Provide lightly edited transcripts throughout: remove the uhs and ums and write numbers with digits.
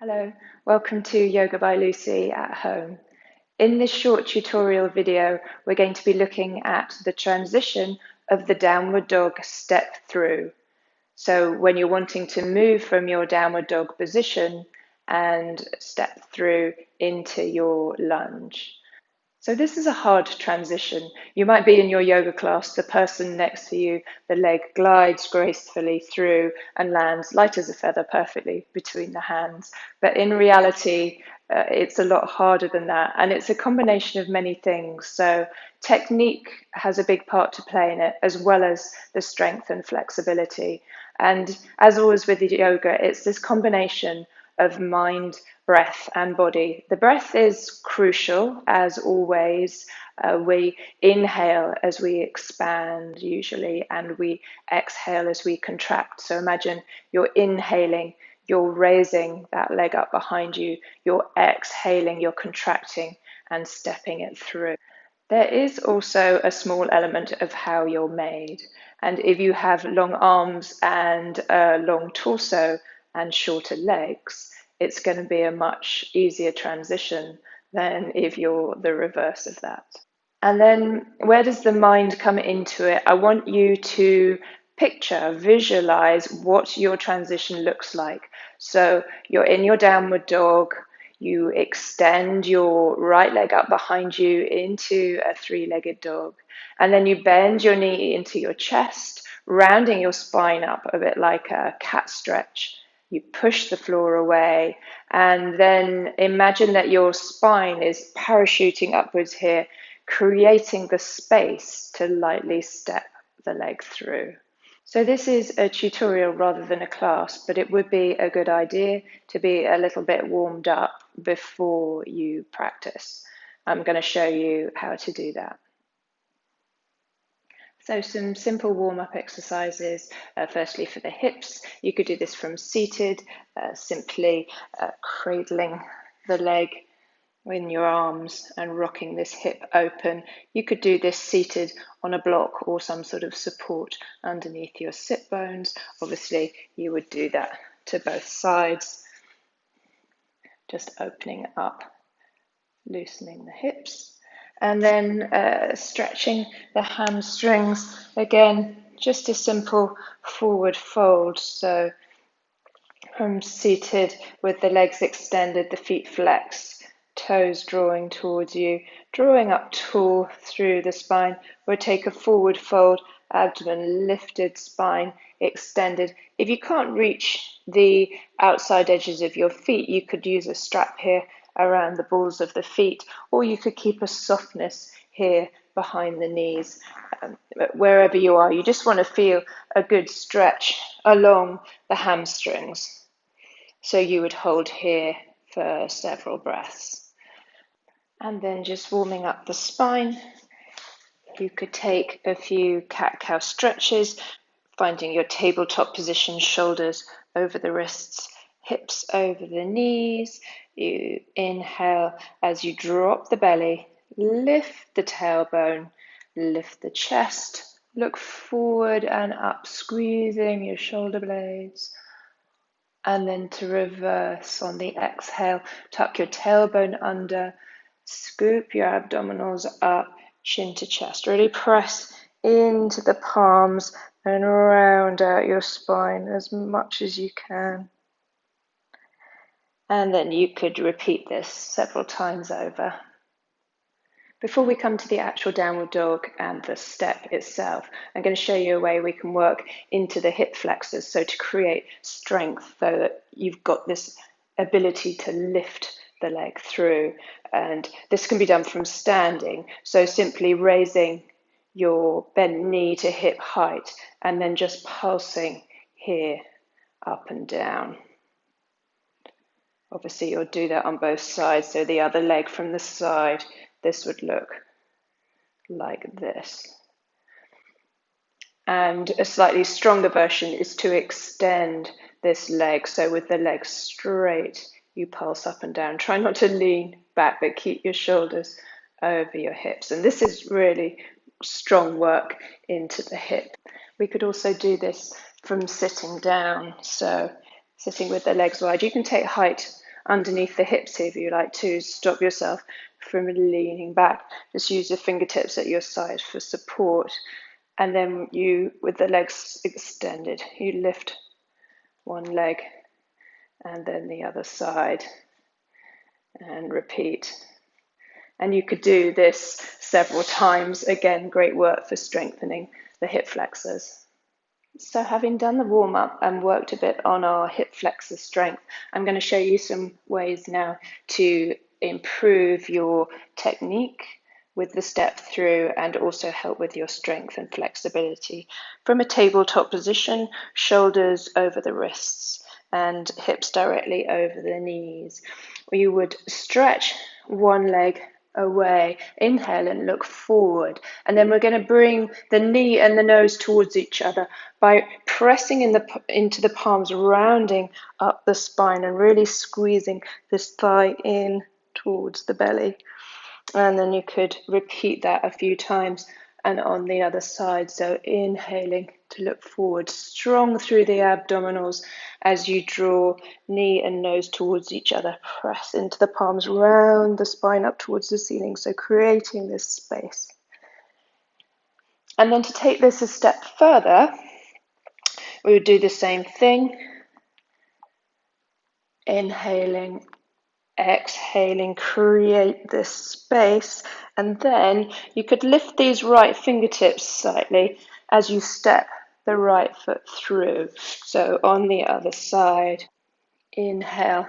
Hello, welcome to Yoga by Lucy at home. In this short tutorial video, we're going to be looking at the transition of the downward dog step through. So when you're wanting to move from your downward dog position and step through into your lunge. So this is a hard transition. You might be in your yoga class, the person next to you, the leg glides gracefully through and lands light as a feather perfectly between the hands. But in reality, it's a lot harder than that. And it's a combination of many things. So technique has a big part to play in it, as well as the strength and flexibility. And as always with the yoga, it's this combination of mind, breath, and body. The breath is crucial, as always. We inhale as we expand, usually, and we exhale as we contract. So imagine you're inhaling, you're raising that leg up behind you, you're exhaling, you're contracting and stepping it through. There is also a small element of how you're made. And if you have long arms and a long torso and shorter legs, it's going to be a much easier transition than if you're the reverse of that. And then where does the mind come into it? I want you to picture, visualize what your transition looks like. So you're in your downward dog, you extend your right leg up behind you into a three-legged dog, and then you bend your knee into your chest, rounding your spine up a bit like a cat stretch. You push the floor away, and then imagine that your spine is parachuting upwards here, creating the space to lightly step the leg through. So this is a tutorial rather than a class, but it would be a good idea to be a little bit warmed up before you practice. I'm going to show you how to do that. So some simple warm-up exercises, firstly for the hips. You could do this from seated, simply cradling the leg in your arms and rocking this hip open. You could do this seated on a block or some sort of support underneath your sit bones. Obviously, you would do that to both sides, just opening up, loosening the hips, and then stretching the hamstrings. Again, just a simple forward fold. So from seated with the legs extended, the feet flexed, toes drawing towards you, drawing up tall through the spine. We'll take a forward fold, abdomen lifted, spine extended. If you can't reach the outside edges of your feet, you could use a strap here around the balls of the feet, or you could keep a softness here behind the knees. Wherever you are, you just want to feel a good stretch along the hamstrings. So you would hold here for several breaths. And then just warming up the spine, you could take a few cat-cow stretches, finding your tabletop position, shoulders over the wrists, hips over the knees. You inhale as you drop the belly, lift the tailbone, lift the chest, look forward and up, squeezing your shoulder blades. And then to reverse on the exhale, tuck your tailbone under, scoop your abdominals up, chin to chest. Really press into the palms and round out your spine as much as you can. And then you could repeat this several times over. Before we come to the actual downward dog and the step itself, I'm going to show you a way we can work into the hip flexors, so to create strength so that you've got this ability to lift the leg through. And this can be done from standing, so simply raising your bent knee to hip height and then just pulsing here up and down. Obviously, you'll do that on both sides, so the other leg from the side, this would look like this. And a slightly stronger version is to extend this leg. So with the leg straight, you pulse up and down. Try not to lean back, but keep your shoulders over your hips. And this is really strong work into the hip. We could also do this from sitting down. So sitting with the legs wide. You can take height underneath the hips here if you like to stop yourself from leaning back. Just use your fingertips at your side for support. And then you, with the legs extended, you lift one leg and then the other side and repeat. And you could do this several times. Again, great work for strengthening the hip flexors. So having done the warm-up and worked a bit on our hip flexor strength, I'm going to show you some ways now to improve your technique with the step through and also help with your strength and flexibility. From a tabletop position, shoulders over the wrists and hips directly over the knees. You would stretch one leg away, inhale and look forward, and then we're going to bring the knee and the nose towards each other by pressing into the palms, rounding up the spine and really squeezing this thigh in towards the belly. And then you could repeat that a few times and on the other side. So inhaling to look forward, strong through the abdominals as you draw knee and nose towards each other. Press into the palms, round the spine up towards the ceiling, so creating this space. And then to take this a step further, we would do the same thing. Inhaling, exhaling, create this space, and then you could lift these right fingertips slightly as you step the right foot through. So on the other side, inhale,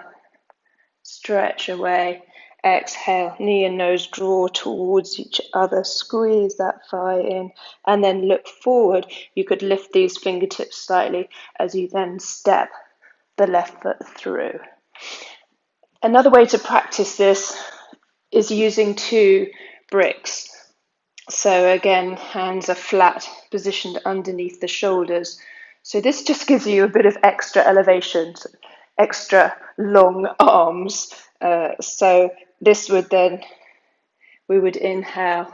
stretch away, exhale, knee and nose draw towards each other, squeeze that thigh in, and then look forward. You could lift these fingertips slightly as you then step the left foot through. Another way to practice this is using two bricks. So again, hands are flat, positioned underneath the shoulders. So this just gives you a bit of extra elevation, extra long arms. So this would then, we would inhale,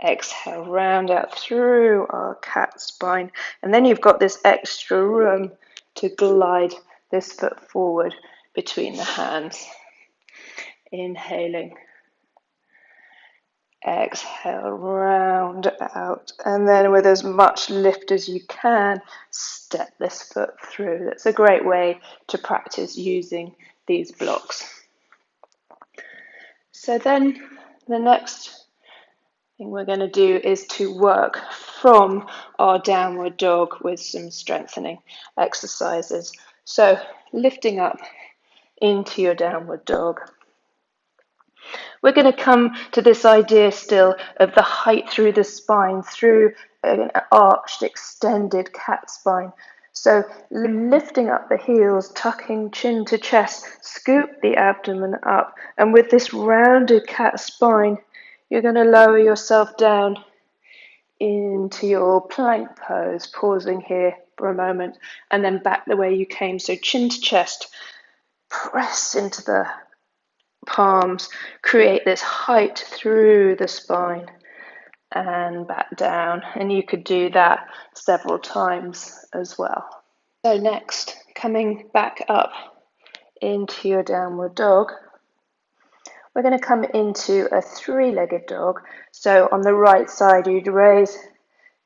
exhale, round out through our cat spine. And then you've got this extra room to glide this foot forward between the hands. Inhaling, exhale, round out, and then with as much lift as you can, step this foot through. That's a great way to practice using these blocks. So then the next thing we're going to do is to work from our downward dog with some strengthening exercises. So lifting up into your downward dog. We're going to come to this idea still of the height through the spine, through an arched, extended cat spine. So lifting up the heels, tucking chin to chest, scoop the abdomen up, and with this rounded cat spine, you're going to lower yourself down into your plank pose, pausing here for a moment, and then back the way you came. So chin to chest, press into the palms, create this height through the spine and back down, and you could do that several times as well. So next, coming back up into your downward dog, we're going to come into a three-legged dog. So on the right side, you'd raise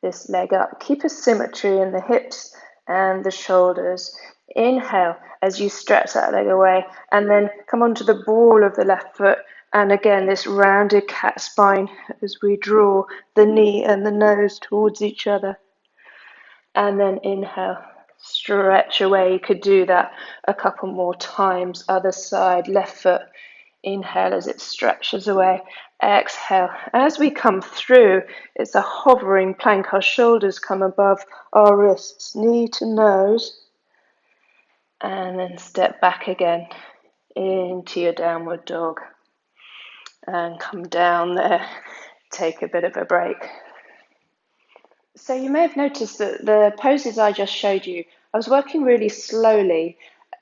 this leg up, keep a symmetry in the hips and the shoulders. Inhale as you stretch that leg away, and then come onto the ball of the left foot, and again this rounded cat spine as we draw the knee and the nose towards each other. And then inhale, stretch away. You could do that a couple more times. Other side, left foot. Inhale as it stretches away. Exhale. As we come through, it's a hovering plank. Our shoulders come above our wrists, knee to nose. And then step back again into your downward dog. And come down there. Take a bit of a break. So you may have noticed that the poses I just showed you, I was working really slowly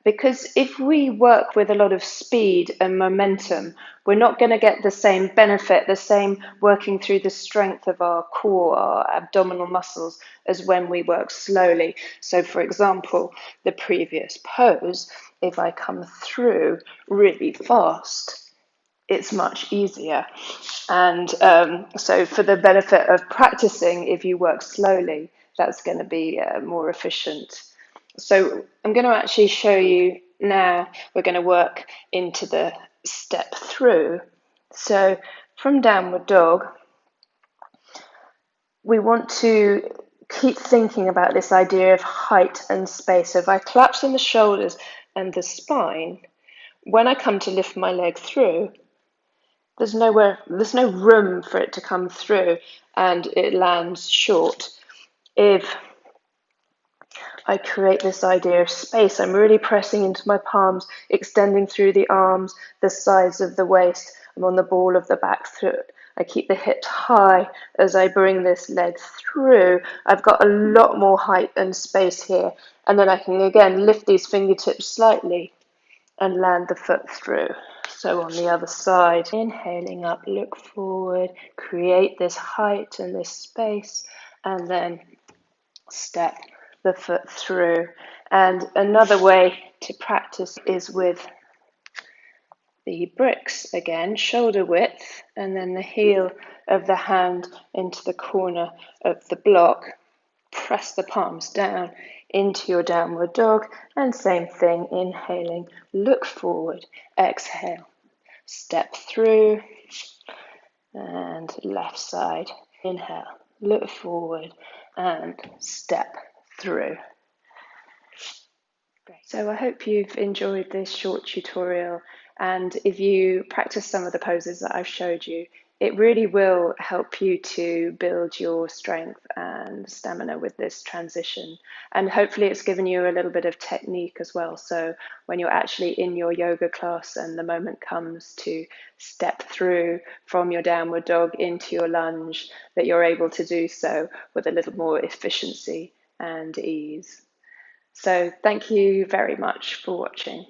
Because if we work with a lot of speed and momentum, we're not going to get the same benefit, the same working through the strength of our core, our abdominal muscles, as when we work slowly. So, for example, the previous pose, if I come through really fast, it's much easier. And so, for the benefit of practicing, if you work slowly, that's going to be more efficient. So I'm going to actually show you now, we're going to work into the step through. So from downward dog, we want to keep thinking about this idea of height and space. So if I collapse in the shoulders and the spine, when I come to lift my leg through, there's no room for it to come through and it lands short. If I create this idea of space, I'm really pressing into my palms, extending through the arms, the sides of the waist. I'm on the ball of the back foot. I keep the hips high as I bring this leg through. I've got a lot more height and space here. And then I can again lift these fingertips slightly and land the foot through. So on the other side, inhaling up, look forward, create this height and this space, and then step the foot through. And another way to practice is with the bricks again, shoulder width, and then the heel of the hand into the corner of the block. Press the palms down into your downward dog, and same thing, inhaling, look forward, exhale, step through, and left side, inhale, look forward, and step through. So I hope you've enjoyed this short tutorial, and if you practice some of the poses that I've showed you, it really will help you to build your strength and stamina with this transition. And hopefully it's given you a little bit of technique as well. So when you're actually in your yoga class and the moment comes to step through from your downward dog into your lunge, that you're able to do so with a little more efficiency and ease. So thank you very much for watching.